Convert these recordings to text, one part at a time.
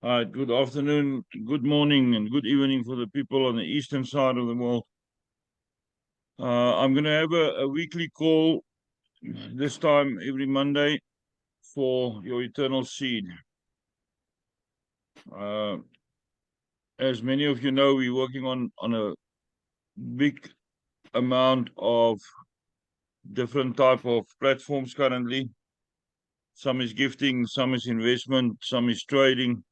Hi, good afternoon, good morning, and good evening for the people on the eastern side of the world. I'm going to have a weekly call this time every Monday for your eternal seed. As many of you know, we're working on a big amount of different type of platforms currently. Some is gifting, some is investment, some is trading,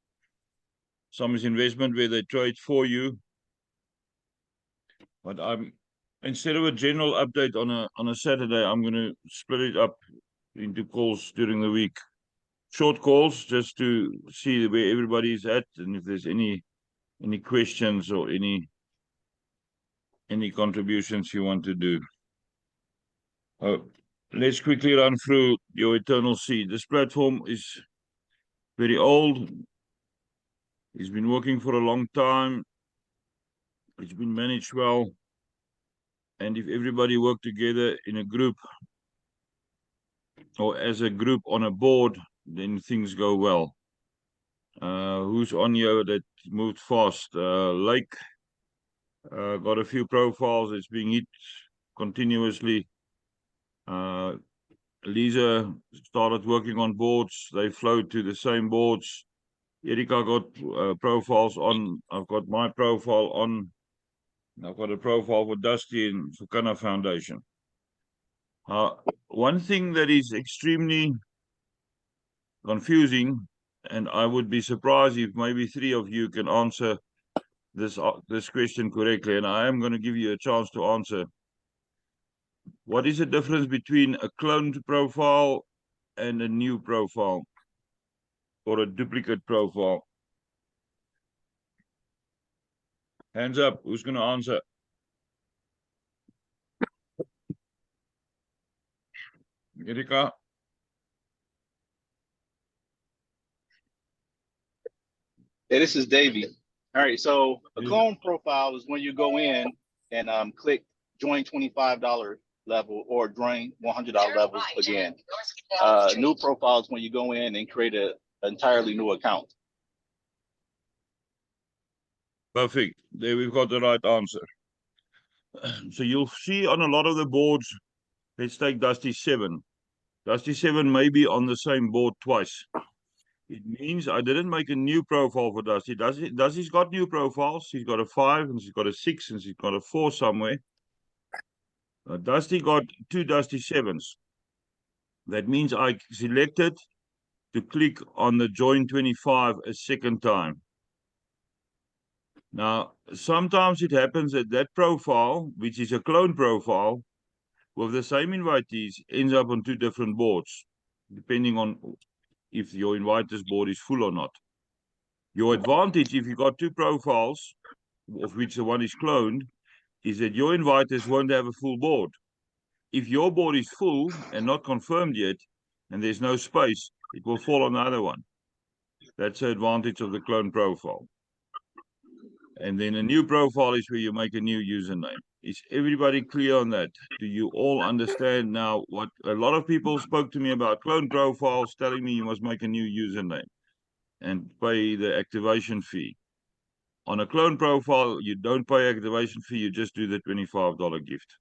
some is investment where they trade for you. But instead of a general update on a Saturday, I'm going to split it up into calls during the week. Short calls just to see where everybody's at and if there's any questions or any contributions you want to do. Let's quickly run through your eternal seed. This platform is very old. It's been working for a long time. It's been managed well. And if everybody worked together in a group or as a group on a board, then things go well. Who's on here that moved fast? Lake got a few profiles. It's being hit continuously. Lisa started working on boards. They flowed to the same boards. Erika got profiles on. I've got my profile on. I've got a profile for Dusty and for Kana Foundation. One thing that is extremely confusing, and I would be surprised if maybe three of you can answer this question correctly, and I am going to give you a chance to answer. What is the difference between a cloned profile and a new profile or a duplicate profile? Hands up, who's going to answer? Erika? Hey, this is Davey. All right, so a clone profile is when you go in and click join $25 level or join $100 levels again. New profiles when you go in and create an entirely new account. Perfect. There we've got the right answer. So you'll see on a lot of the boards, let's take Dusty 7. Dusty 7 may be on the same board twice. It means I didn't make a new profile for Dusty. Dusty's got new profiles. He's got a 5 and he's got a 6 and he's got a 4 somewhere. Dusty got 2 Dusty 7s. That means I selected to click on the join 25 a second time. Now, sometimes it happens that that profile, which is a clone profile, with the same invitees, ends up on 2 different boards, depending on if your inviters board is full or not. Your advantage, if you got 2 profiles, of which the one is cloned, is that your inviters won't have a full board. If your board is full and not confirmed yet, and there's no space, it will fall on the other one. That's the advantage of the clone profile. And then a new profile is where you make a new username. Is everybody clear on that? Do you all understand now what a lot of people spoke to me about clone profiles, telling me you must make a new username and pay the activation fee. On a clone profile, you don't pay activation fee, you just do the $25 gift.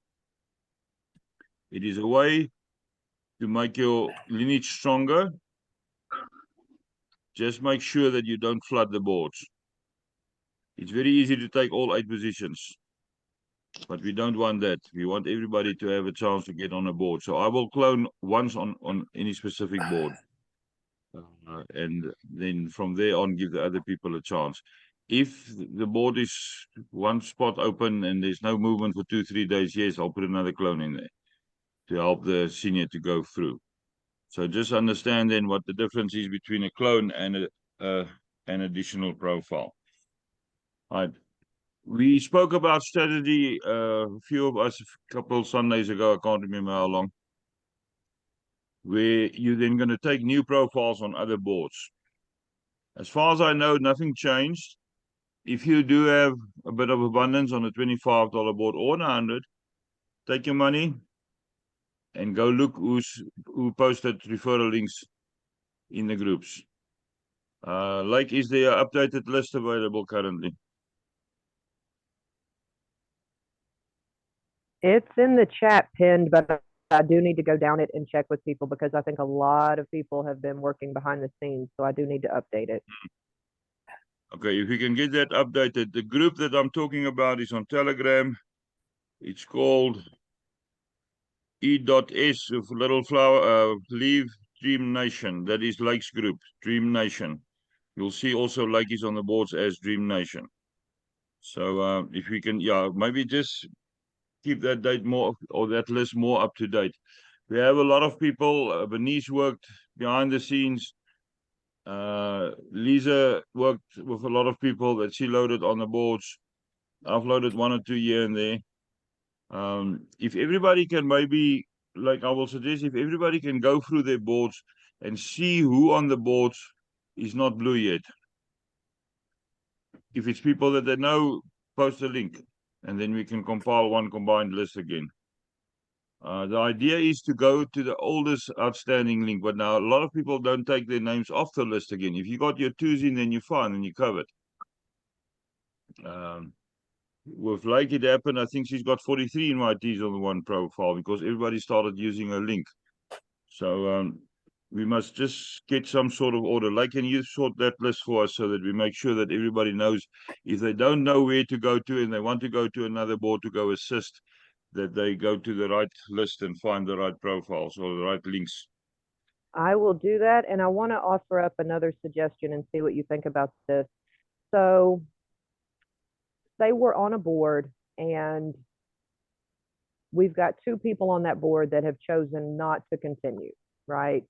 It is a way to make your lineage stronger. Just make sure that you don't flood the boards. It's very easy to take all 8 positions, but we don't want that. We want everybody to have a chance to get on a board. So I will clone once on any specific board. And then from there on, give the other people a chance. If the board is one spot open and there's no movement for 2-3 days, yes, I'll put another clone in there to help the senior to go through. So just understand then what the difference is between a clone and an additional profile. All right. We spoke about strategy, a few of us, a couple of Sundays ago, I can't remember how long, where you're then going to take new profiles on other boards. As far as I know, nothing changed. If you do have a bit of abundance on a $25 board or 100, take your money and go look who posted referral links in the groups. Like, is there an updated list available currently? It's in the chat pinned, but I do need to go down it and check with people because I think a lot of people have been working behind the scenes. So I do need to update it. Okay, if we can get that updated. The group that I'm talking about is on Telegram. It's called E.S of Little Flower Leave Dream Nation. That is Lake's group, Dream Nation. You'll see also Lake is on the boards as Dream Nation. So if we can, yeah, maybe just keep that date more, or that list more up to date. We have a lot of people. Bernice worked behind the scenes. Lisa worked with a lot of people that she loaded on the boards. I've loaded 1 or 2 here and there. If everybody can maybe, like I will suggest, if everybody can go through their boards and see who on the boards is not blue yet. If it's people that they know, post a link, and then we can compile one combined list again. The idea is to go to the oldest outstanding link, but now a lot of people don't take their names off the list again. If you got your 2s in, then you're fine and you're covered. With Lake, it happened, I think she's got 43 invitees on the one profile because everybody started using a link. So we must just get some sort of order. Like, can you sort that list for us so that we make sure that everybody knows if they don't know where to go to and they want to go to another board to go assist, that they go to the right list and find the right profiles or the right links. I will do that. And I want to offer up another suggestion and see what you think about this. So say we're on a board and we've got 2 people on that board that have chosen not to continue, right?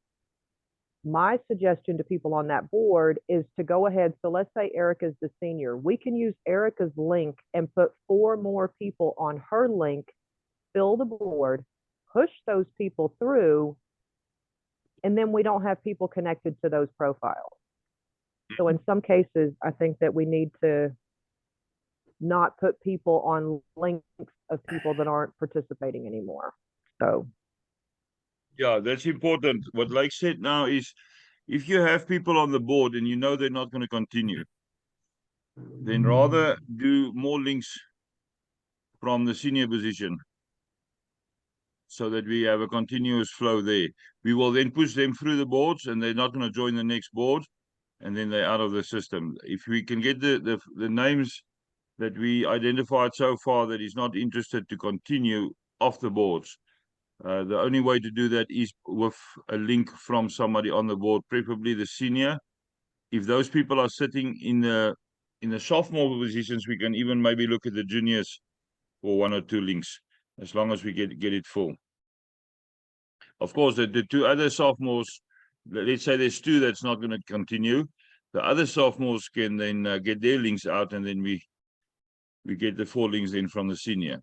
My suggestion to people on that board is to go ahead. So let's say Erica's the senior. We can use Erica's link and put 4 more people on her link, fill the board, push those people through, and then we don't have people connected to those profiles. So in some cases, I think that we need to not put people on links of people that aren't participating anymore. So yeah, that's important. What Lake said now is, if you have people on the board and you know they're not going to continue, then rather do more links from the senior position so that we have a continuous flow there. We will then push them through the boards and they're not going to join the next board, and then they're out of the system. If we can get the names that we identified so far that is not interested to continue off the boards, the only way to do that is with a link from somebody on the board, preferably the senior. If those people are sitting in the sophomore positions, we can even maybe look at the juniors for 1 or 2 links, as long as we get it full. Of course, the 2 other sophomores, let's say there's 2 that's not going to continue. The other sophomores can then get their links out, and then we get the 4 links in from the senior.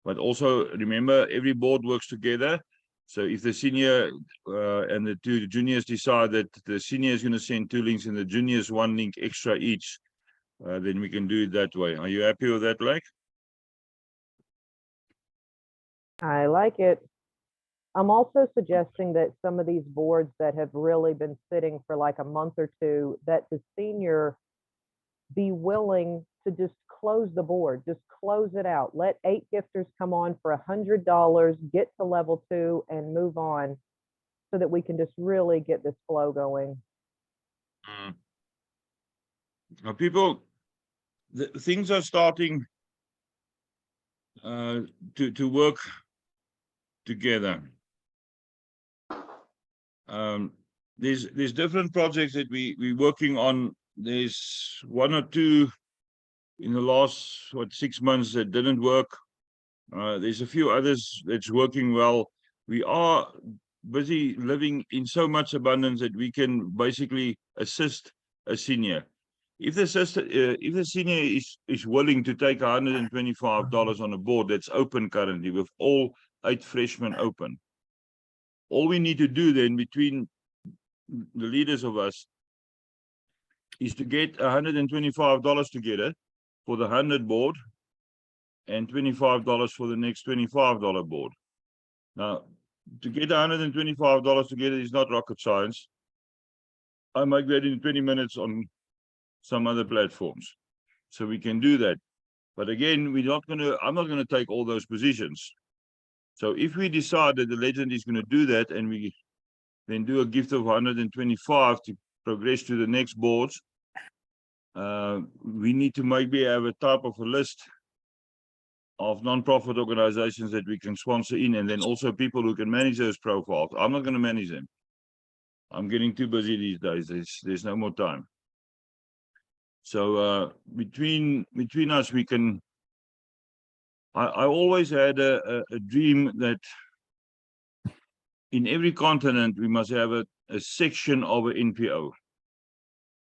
But also remember, every board works together. So if the senior and the 2 juniors decide that the senior is going to send 2 links and the juniors 1 link extra each, then we can do it that way. Are you happy with that, Lake? I like it. I'm also suggesting that some of these boards that have really been sitting for like a month or 2, that the senior be willing to just close the board, just close it out. Let 8 gifters come on for $100, get to level 2 and move on, so that we can just really get this flow going. Now, people, things are starting to work together. There's different projects that we're working on. There's 1 or 2 in the last 6 months that didn't work. There's a few others that's working well. We are busy living in so much abundance that we can basically assist a senior. If the senior is willing to take $125 on a board that's open currently with all 8 freshmen open, all we need to do then between the leaders of us is to get $125 together for the 100 board and $25 for the next $25 board. Now, to get $125 together is not rocket science. I make that in 20 minutes on some other platforms. So we can do that. But again, I'm not gonna take all those positions. So if we decide that the legend is gonna do that, and we then do a gift of 125 to progress to the next boards, we need to maybe have a type of a list of non-profit organizations that we can sponsor in, and then also people who can manage those profiles. I'm not going to manage them. I'm getting too busy these days. There's no more time. So between us, we can. I always had a dream that in every continent we must have a section of an NPO.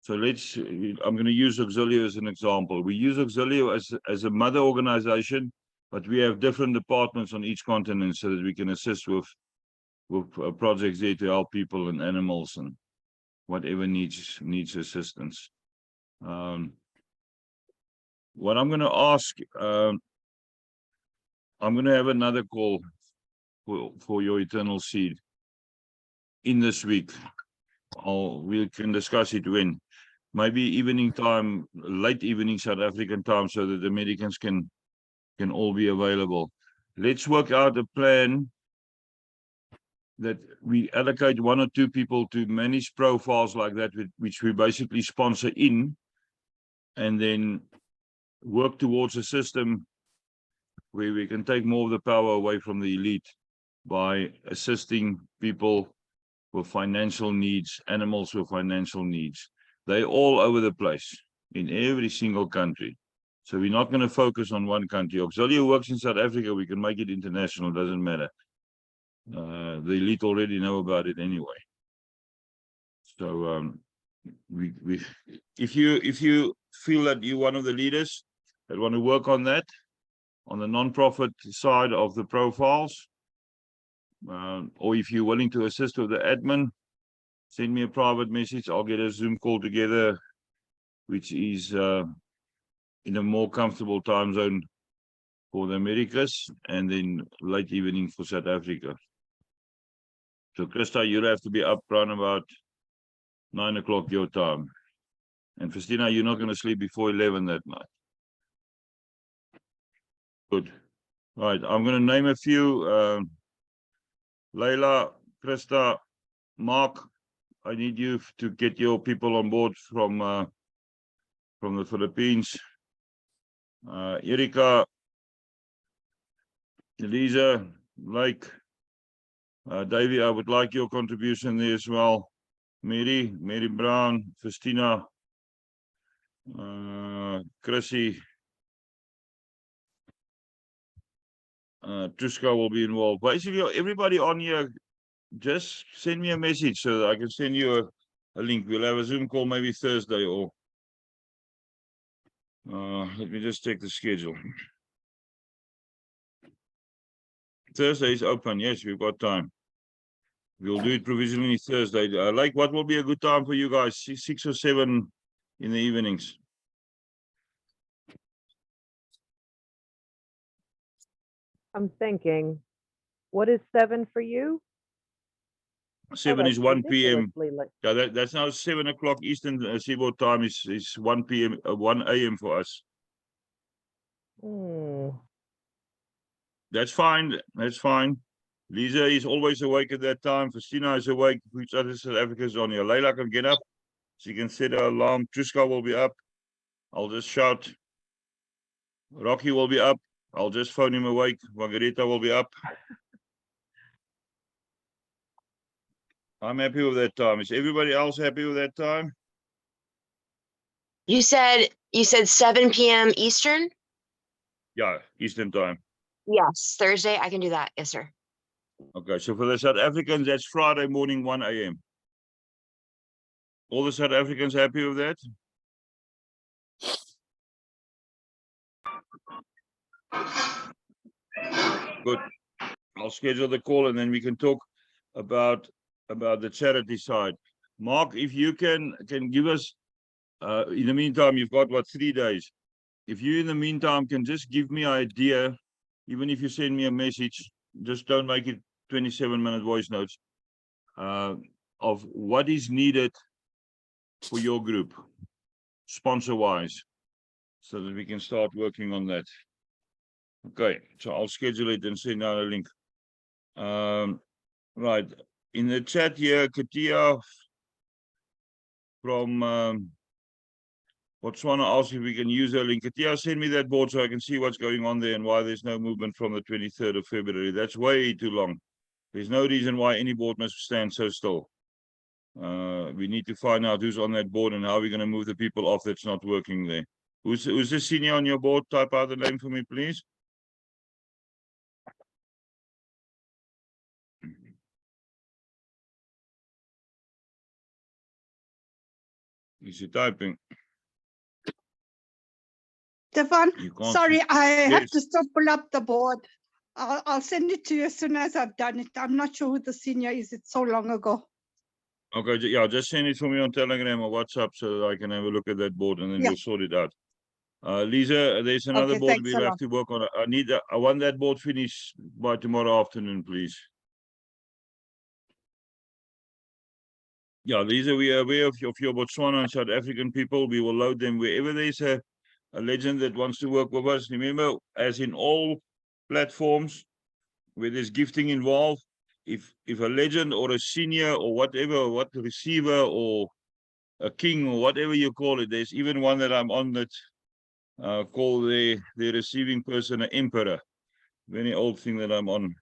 So I'm going to use Auxilio as an example. We use Auxilio as a mother organization, but we have different departments on each continent so that we can assist with projects there to help people and animals and whatever needs assistance. What I'm going to ask, I'm going to have another call for your eternal seed in this week. We can discuss it when. Maybe evening time, late evening South African time, so that the Americans can all be available. Let's work out a plan that we allocate 1 or 2 people to manage profiles like that, which we basically sponsor in, and then work towards a system where we can take more of the power away from the elite by assisting people with financial needs, animals with financial needs. They're all over the place in every single country. So we're not going to focus on one country. Auxilio works in South Africa. We can make it international. Doesn't matter. The elite already know about it anyway. So if you feel that you're one of the leaders that want to work on that, on the non-profit side of the profiles, or if you're willing to assist with the admin, send me a private message. I'll get a Zoom call together, which is in a more comfortable time zone for the Americas, and then late evening for South Africa. So Krista, you'll have to be up around about 9 o'clock your time. And Christina, you're not going to sleep before 11 that night. Good. All right, I'm going to name a few. Leila, Krista, Mark, I need you to get your people on board from the Philippines. Erika, Elisa, Lake, Davey, I would like your contribution there as well. Mary Brown, Christina, Chrissy, Tuska will be involved. Basically, everybody on here, just send me a message so that I can send you a link. We'll have a Zoom call maybe Thursday, or let me just check the schedule. Thursday is open. Yes, we've got time. We'll do it provisionally Thursday. Like, what will be a good time for you guys? 6 or 7 in the evenings? I'm thinking, what is 7 for you? 7 is 1 p.m. ridiculously late. Yeah, that's now 7 o'clock Eastern Seaboard time. Is 1 p.m. 1 a.m. for us. That's fine. That's fine. Lisa is always awake at that time. Christina is awake. Which other South Africans on here? Leila can get up. She can set her alarm. Truska will be up. I'll just shout. Rocky will be up. I'll just phone him awake. Margarita will be up. I'm happy with that time. Is everybody else happy with that time? You said 7 p.m. Eastern? Yeah, Eastern time. Yes, Thursday. I can do that. Yes, sir. Okay, so for the South Africans, that's Friday morning, 1 a.m. All the South Africans happy with that? Good. I'll schedule the call and then we can talk about the charity side. Mark, if you can give us, in the meantime, you've got what, 3 days. If you in the meantime can just give me an idea, even if you send me a message, just don't make it 27-minute voice notes, of what is needed for your group, sponsor-wise, so that we can start working on that. Okay, so I'll schedule it and send out a link. Right, in the chat here, Katia from Botswana asked if we can use her link. Katia, send me that board so I can see what's going on there and why there's no movement from the 23rd of February. That's way too long. There's no reason why any board must stand so still. We need to find out who's on that board and how we're going to move the people off that's not working there. Who's the senior on your board? Type out the name for me, please. Is he typing? Stefan, You can't sorry, see. I have Yes. to stop pull up the board. I'll send it to you as soon as I've done it. I'm not sure who the senior is. It's so long ago. Okay, yeah, just send it for me on Telegram or WhatsApp so that I can have a look at that board and then Yeah. we'll sort it out. Lisa, there's another Okay, board thanks we'll a have lot. to work on. I want that board finished by tomorrow afternoon, please. Yeah, Lisa, we are aware of your Botswana and South African people. We will load them wherever there's a legend that wants to work with us. Remember, as in all platforms where there's gifting involved, if a legend or a senior or whatever, what receiver or a king or whatever you call it, there's even one that I'm on that call the receiving person an emperor. Very old thing that I'm on.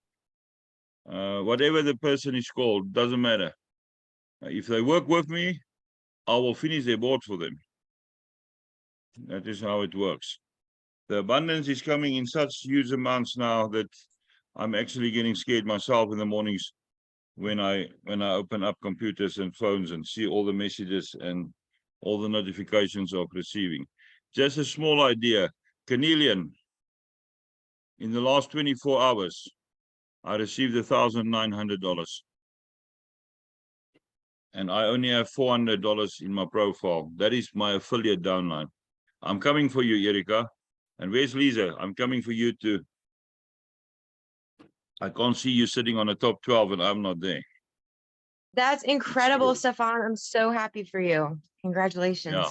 Whatever the person is called, doesn't matter. If they work with me, I will finish their board for them. That is how it works. The abundance is coming in such huge amounts now that I'm actually getting scared myself in the mornings when I open up computers and phones and see all the messages and all the notifications of receiving. Just a small idea. Cornelian, in the last 24 hours, I received $1,900. And I only have $400 in my profile. That is my affiliate downline. I'm coming for you, Erika. And where's Lisa? I'm coming for you too. I can't see you sitting on the top 12 and I'm not there. That's incredible, cool. Stefan. I'm so happy for you. Congratulations. Yeah.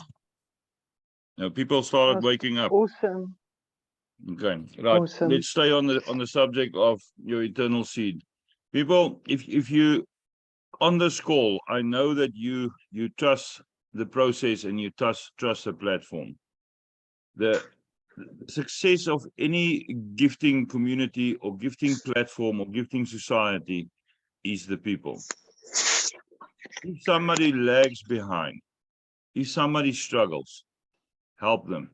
Now people started That's waking up. awesome. Okay, right. Awesome. Let's stay on the subject of your eternal seed. People, if you on this call, I know that you trust the process and you trust the platform. The success of any gifting community or gifting platform or gifting society is the people. If somebody lags behind, if somebody struggles, help them.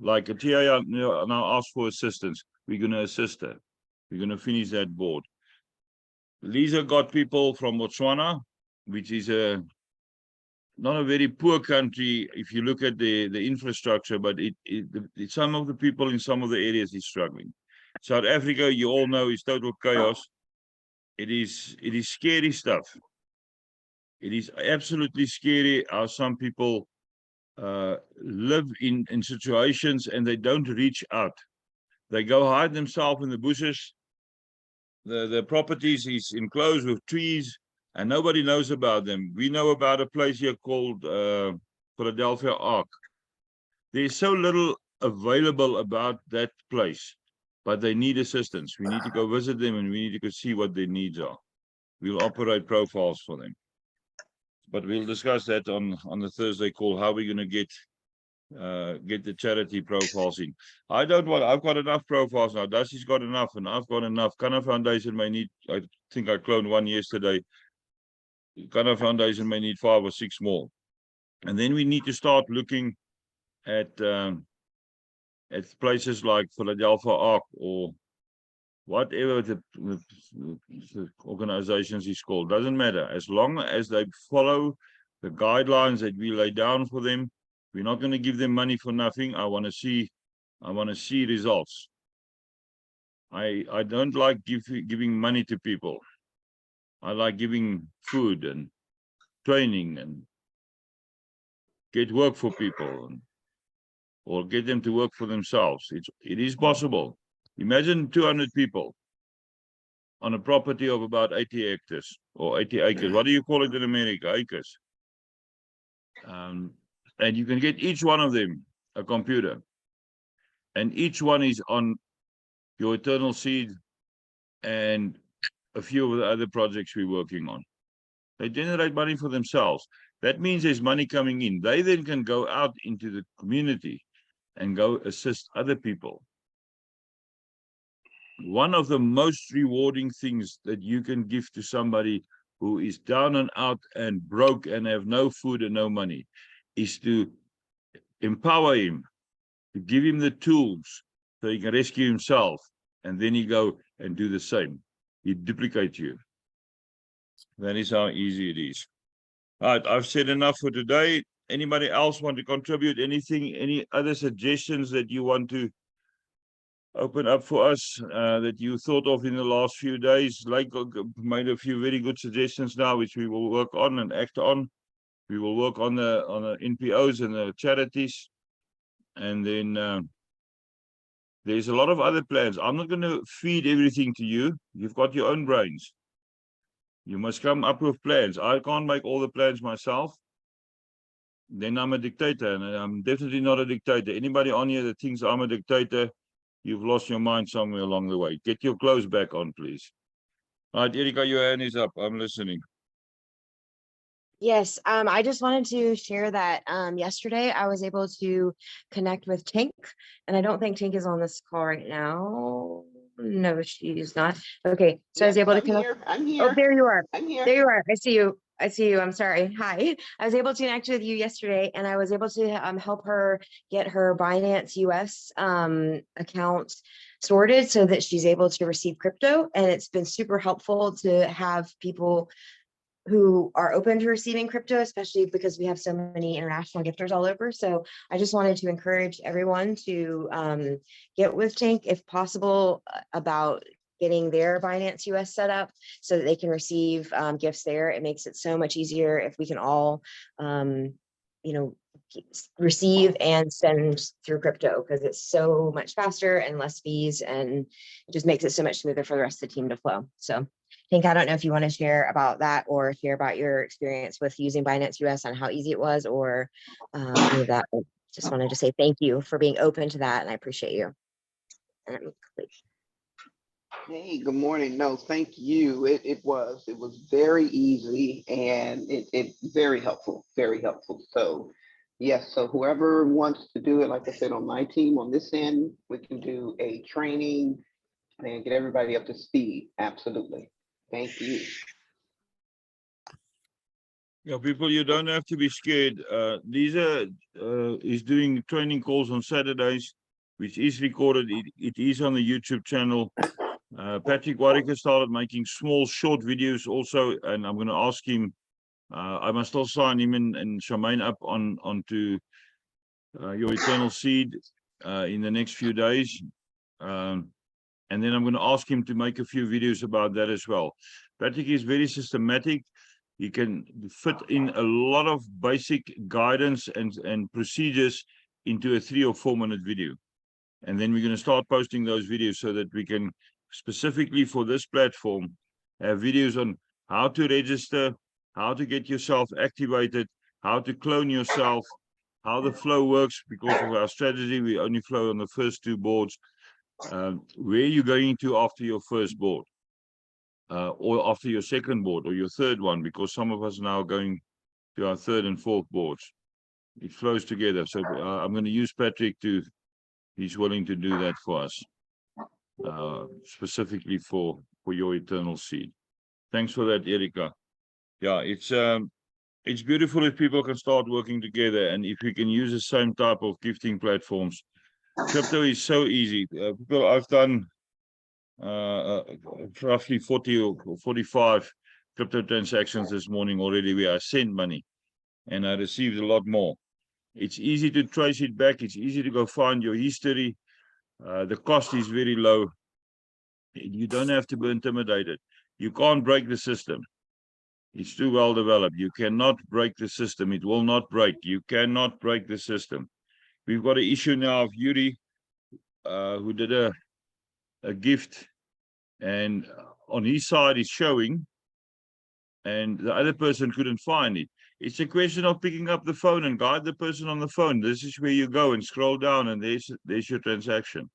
Like Atia now asked for assistance, we're going to assist her. We're going to finish that board. Lisa got people from Botswana, which is not a very poor country if you look at the infrastructure, but some of the people in some of the areas is struggling. South Africa, you all know, is total chaos. It is scary stuff. It is absolutely scary how some people live in situations and they don't reach out. They go hide themselves in the bushes. The properties is enclosed with trees and nobody knows about them. We know about a place here called Philadelphia Ark. There's so little available about that place, but they need assistance. We need to go visit them and we need to go see what their needs are. We'll operate profiles for them. But we'll discuss that on the Thursday call, how we're going to get the charity profiles in. I've got enough profiles now. Dusty's got enough and I've got enough. Kana Foundation may need, I think I cloned one yesterday. Kana Foundation may need 5 or 6 more. And then we need to start looking at places like Philadelphia Ark or whatever the organizations is called. Doesn't matter. As long as they follow the guidelines that we lay down for them, we're not going to give them money for nothing. I want to see results. I don't like giving money to people. I like giving food and training and get work for people or get them to work for themselves. It is possible. Imagine 200 people on a property of about 80 hectares or 80 acres. What do you call it in America? Acres. And you can get each one of them a computer. And each one is on Your Eternal Seed and a few of the other projects we're working on. They generate money for themselves. That means there's money coming in. They then can go out into the community and go assist other people. One of the most rewarding things that you can give to somebody who is down and out and broke and have no food and no money is to empower him, to give him the tools so he can rescue himself, and then he go and do the same. He duplicates you. That is how easy it is. All right, I've said enough for today. Anybody else want to contribute anything, any other suggestions that you want to open up for us that you thought of in the last few days? Like made a few very good suggestions now, which we will work on and act on. We will work on the NPOs and the charities, and then there's a lot of other plans. I'm not going to feed everything to you. You've got your own brains. You must come up with plans. I can't make all the plans myself. Then I'm a dictator, and I'm definitely not a dictator. Anybody on here that thinks I'm a dictator, you've lost your mind somewhere along the way. Get your clothes back on, please. All right, Erika, your hand is up. I'm listening. Yes, I just wanted to share that yesterday I was able to connect with Tink, and I don't think Tink is on this call right now. No, she's not. Okay, so I was able to connect. I'm here. Oh, there you are. I'm here. There you are. I see you. I see you. I'm sorry. Hi. I was able to connect with you yesterday, and I was able to help her get her Binance US account sorted so that she's able to receive crypto. And it's been super helpful to have people who are open to receiving crypto, especially because we have so many international gifters all over. So I just wanted to encourage everyone to get with Tink if possible about getting their Binance US set up so that they can receive gifts there. It makes it so much easier if we can all, receive and send through crypto, because it's so much faster and less fees, and it just makes it so much smoother for the rest of the team to flow. So Tink, I don't know if you want to share about that or share about your experience with using Binance US on how easy it was, or any of that. But just wanted to say thank you for being open to that, and I appreciate you. And I'm complete. Hey, good morning. No, thank you. It was very easy, and it very helpful, very helpful. So yes, so whoever wants to do it, like I said, on my team, on this end, we can do a training and get everybody up to speed. Absolutely. Thank you. Yeah, people, you don't have to be scared. Lisa is doing training calls on Saturdays, which is recorded. It is on the YouTube channel. Patrick Warwick started making small, short videos also, and I'm going to ask him. I must still sign him and Charmaine up onto Your Eternal Seed in the next few days. And then I'm going to ask him to make a few videos about that as well. Patrick is very systematic. He can fit in a lot of basic guidance and procedures into a 3 or 4 minute video. And then we're going to start posting those videos so that we can, specifically for this platform, have videos on how to register, how to get yourself activated, how to clone yourself, how the flow works. Because of our strategy, we only flow on the first 2 boards. Where you're going to after your first board, or after your second board, or your third one, because some of us now are going to our 3rd and 4th boards. It flows together. So I'm going to use Patrick to, he's willing to do that for us, specifically for Your Eternal Seed. Thanks for that, Erika. Yeah, it's beautiful if people can start working together, and if we can use the same type of gifting platforms. Crypto is so easy. People, I've done roughly 40 or 45 crypto transactions this morning already, where I sent money and I received a lot more. It's easy to trace it back. It's easy to go find your history. The cost is very low. You don't have to be intimidated. You can't break the system. It's too well developed. You cannot break the system. It will not break. You cannot break the system. We've got an issue now of Yuri, who did a gift, and on his side is showing, and the other person couldn't find it. It's a question of picking up the phone and guide the person on the phone. This is where you go and scroll down, and there's your transaction.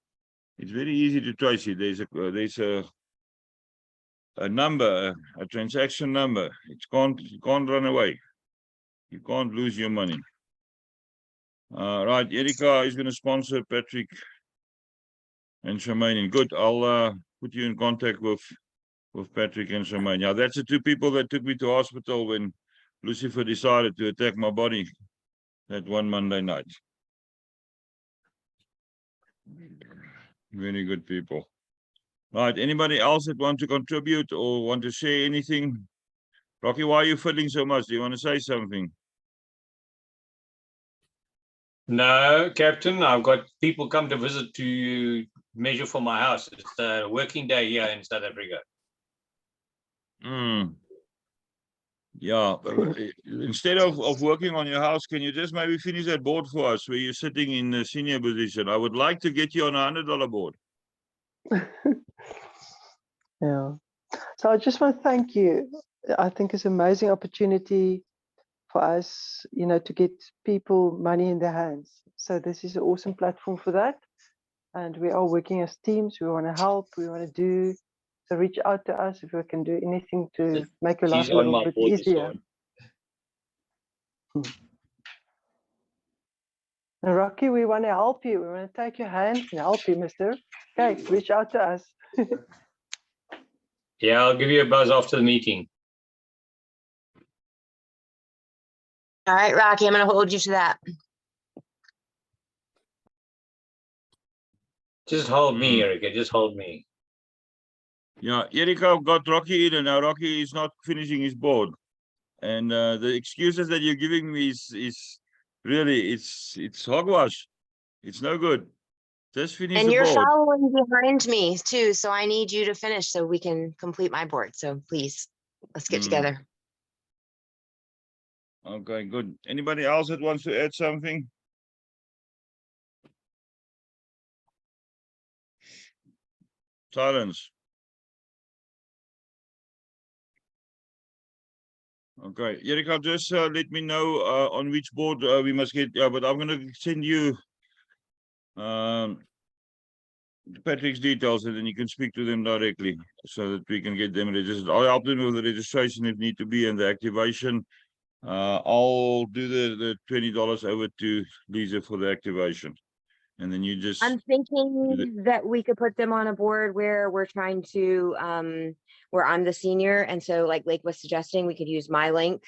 It's very easy to trace it. There's a number, a transaction number. You can't run away. You can't lose your money. Right, Erika is going to sponsor Patrick and Charmaine. Good. I'll put you in contact with Patrick and Charmaine. Yeah, that's the two people that took me to hospital when Lucifer decided to attack my body that one Monday night. Very good people. Right, anybody else that want to contribute or want to share anything? Rocky, why are you fiddling so much? Do you want to say something? No, Captain, I've got people come to visit to measure for my house. It's a working day here in South Africa. Yeah, instead of working on your house, can you just maybe finish that board for us where you're sitting in a senior position? I would like to get you on $100 board. Yeah. So I just want to thank you. I think it's an amazing opportunity for us, to get people money in their hands. So this is an awesome platform for that. And we are working as teams. We want to help. We want to do. So reach out to us if we can do anything to make your life She's a on little my bit board this easier. time. And Rocky, we want to help you. We want to take your hand and help you, mister. Okay, reach out to us. Yeah, I'll give you a buzz after the meeting. All right, Rocky, I'm going to hold you to that. Just hold me, Erica. Just hold me. Yeah, Erika got Rocky in, and now Rocky is not finishing his board. And the excuses that you're giving me is really, it's hogwash. It's no good. Just finish And the you're board. following behind me too, so I need you to finish so we can complete my board. So please, let's get together. Okay, good. Anybody else that wants to add something? Silence. Okay, Erika, just let me know on which board we must get. Yeah, but I'm going to send you Patrick's details, and then you can speak to them directly so that we can get them registered. I'll help them with the registration if need to be and the activation. I'll do the $20 over to Lisa for the activation, and then you just. I'm thinking that we could put them on a board where we're trying to, where I'm the senior. And so like Lake was suggesting, we could use my link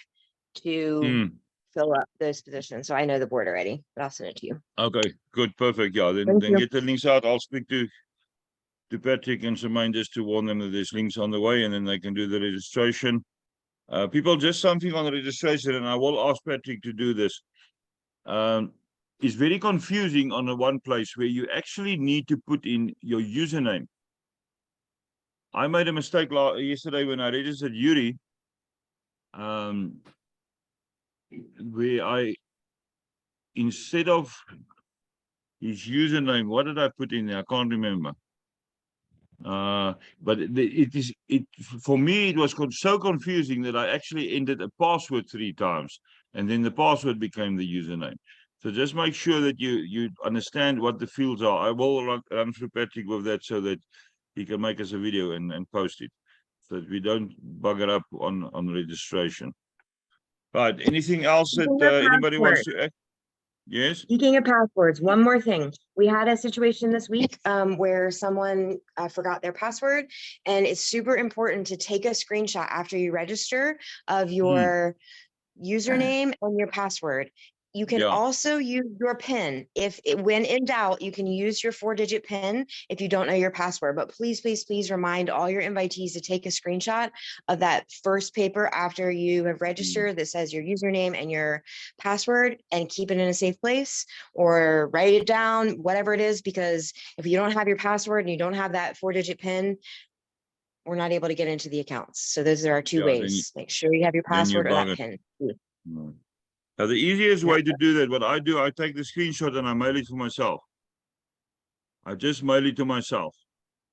to fill up those positions. So I know the board already, but I'll send it to you. Okay, good, perfect. Yeah, then Thank you. get the links out. I'll speak to Patrick and Charmaine just to warn them that there's links on the way, and then they can do the registration. People, just something on the registration, and I will ask Patrick to do this. It's very confusing on the one place where you actually need to put in your username. I made a mistake yesterday when I registered Yuri, where I, instead of his username, what did I put in there? I can't remember. But for me, it was so confusing that I actually entered a password 3 times, and then the password became the username. So just make sure that you understand what the fields are. I will run through Patrick with that so that he can make us a video and post it, so that we don't bugger up on registration. Right. Anything else that anybody wants to add? Yes. Speaking of passwords, one more thing. We had a situation this week where someone forgot their password, and it's super important to take a screenshot after you register of your username and your password. You can also use your PIN. When in doubt, you can use your 4-digit PIN if you don't know your password. But please, please, please remind all your invitees to take a screenshot of that first paper after you have registered that says your username and your password, and keep it in a safe place or write it down, whatever it is, because if you don't have your password and you don't have that 4-digit PIN, we're not able to get into the accounts. So those are our two ways. Make sure you have your password or that PIN. Now, the easiest way to do that, what I do, I take the screenshot and I mail it to myself. I just mail it to myself.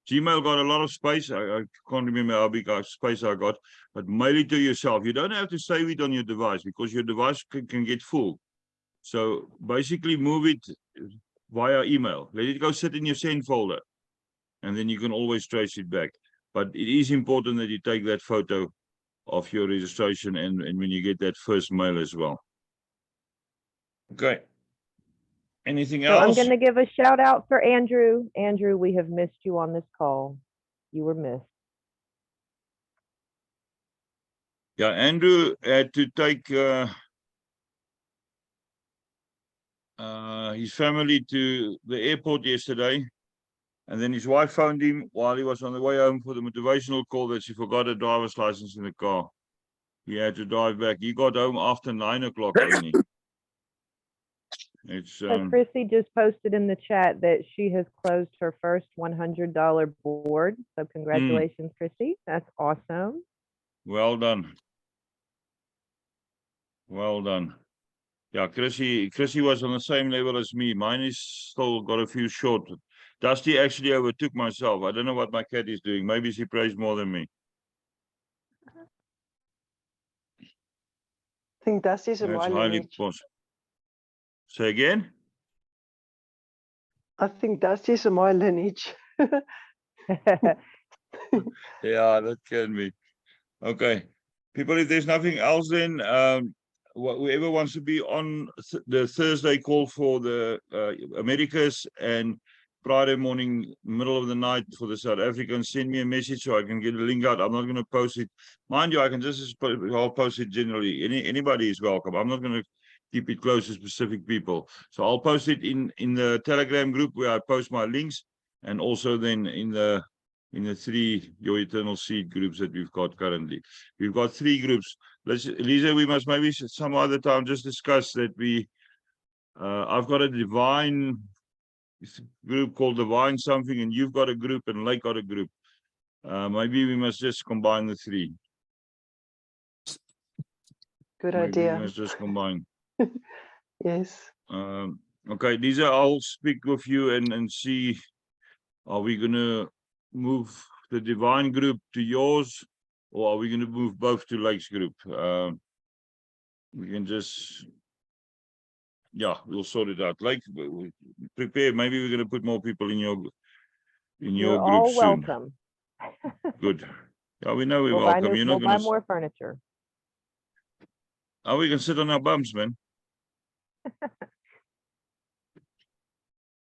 Gmail got a lot of space. I can't remember how big space I got, but mail it to yourself. You don't have to save it on your device because your device can get full. So basically move it via email. Let it go sit in your send folder, and then you can always trace it back. But it is important that you take that photo of your registration and when you get that first mail as well. Okay. Anything So I'm else? going to give a shout out for Andrew. Andrew, we have missed you on this call. You were missed. Yeah, Andrew had to take his family to the airport yesterday, and then his wife phoned him while he was on the way home for the motivational call that she forgot a driver's license in the car. He had to drive back. He got home after 9 o'clock only. It's So Chrissy just posted in the chat that she has closed her first $100 board. So congratulations, Chrissy. That's awesome. well done. Well done. Yeah, Chrissy was on the same level as me. Mine is still got a few short. Dusty actually overtook myself. I don't know what my cat is doing. Maybe she prays more than me. I think Dusty's a That's my highly lineage. possible. Say again? I think Dusty's a my lineage. Yeah, that can be. Okay. People, if there's nothing else, then whoever wants to be on the Thursday call for the Americas and Friday morning, middle of the night for the South Africans, send me a message so I can get a link out. I'm not going to post it. Mind you, I can I'll post it generally. Anybody is welcome. I'm not going to keep it close to specific people. So I'll post it in the Telegram group where I post my links, and also then in the 3 Your Eternal Seed groups that we've got currently. We've got 3 groups. Lisa, we must maybe some other time just discuss that I've got a divine group called Divine something, and you've got a group and Lake got a group. Maybe we must just combine the 3. Good Maybe idea. we must just combine. Yes. Okay, Lisa, I'll speak with you and see, are we going to move the Divine group to yours, or are we going to move both to Lake's group? We can just, yeah, we'll sort it out. Lake, prepare. Maybe we're going to put more people in your You're group all soon. welcome. Good. Yeah, we know we're We'll buy, welcome. You're not we'll buy going to. more furniture. Oh, we can sit on our bums, man.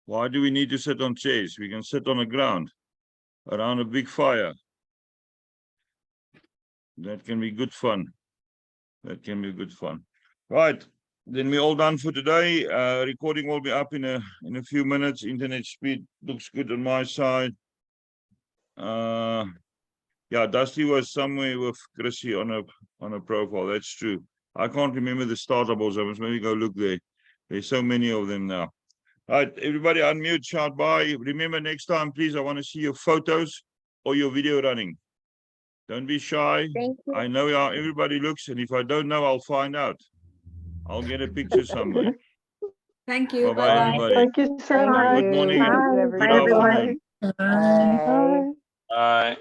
Why do we need to sit on chairs? We can sit on the ground around a big fire. That can be good fun. That can be good fun. Right. Then we're all done for today. Recording will be up in a few minutes. Internet speed looks good on my side. Yeah, Dusty was somewhere with Chrissy on a profile. That's true. I can't remember the startables. I must maybe go look there. There's so many of them now. All right, everybody unmute, shout bye. Remember, next time, please, I want to see your photos or your video running. Don't be shy. Thank you. I know how everybody looks, and if I don't know, I'll find out. I'll get a picture somewhere. Thank you. Bye-bye, Bye-bye. everybody. Thank you so Thank much. Good morning you. and Thank you, good everybody. afternoon. Bye. Bye. Bye.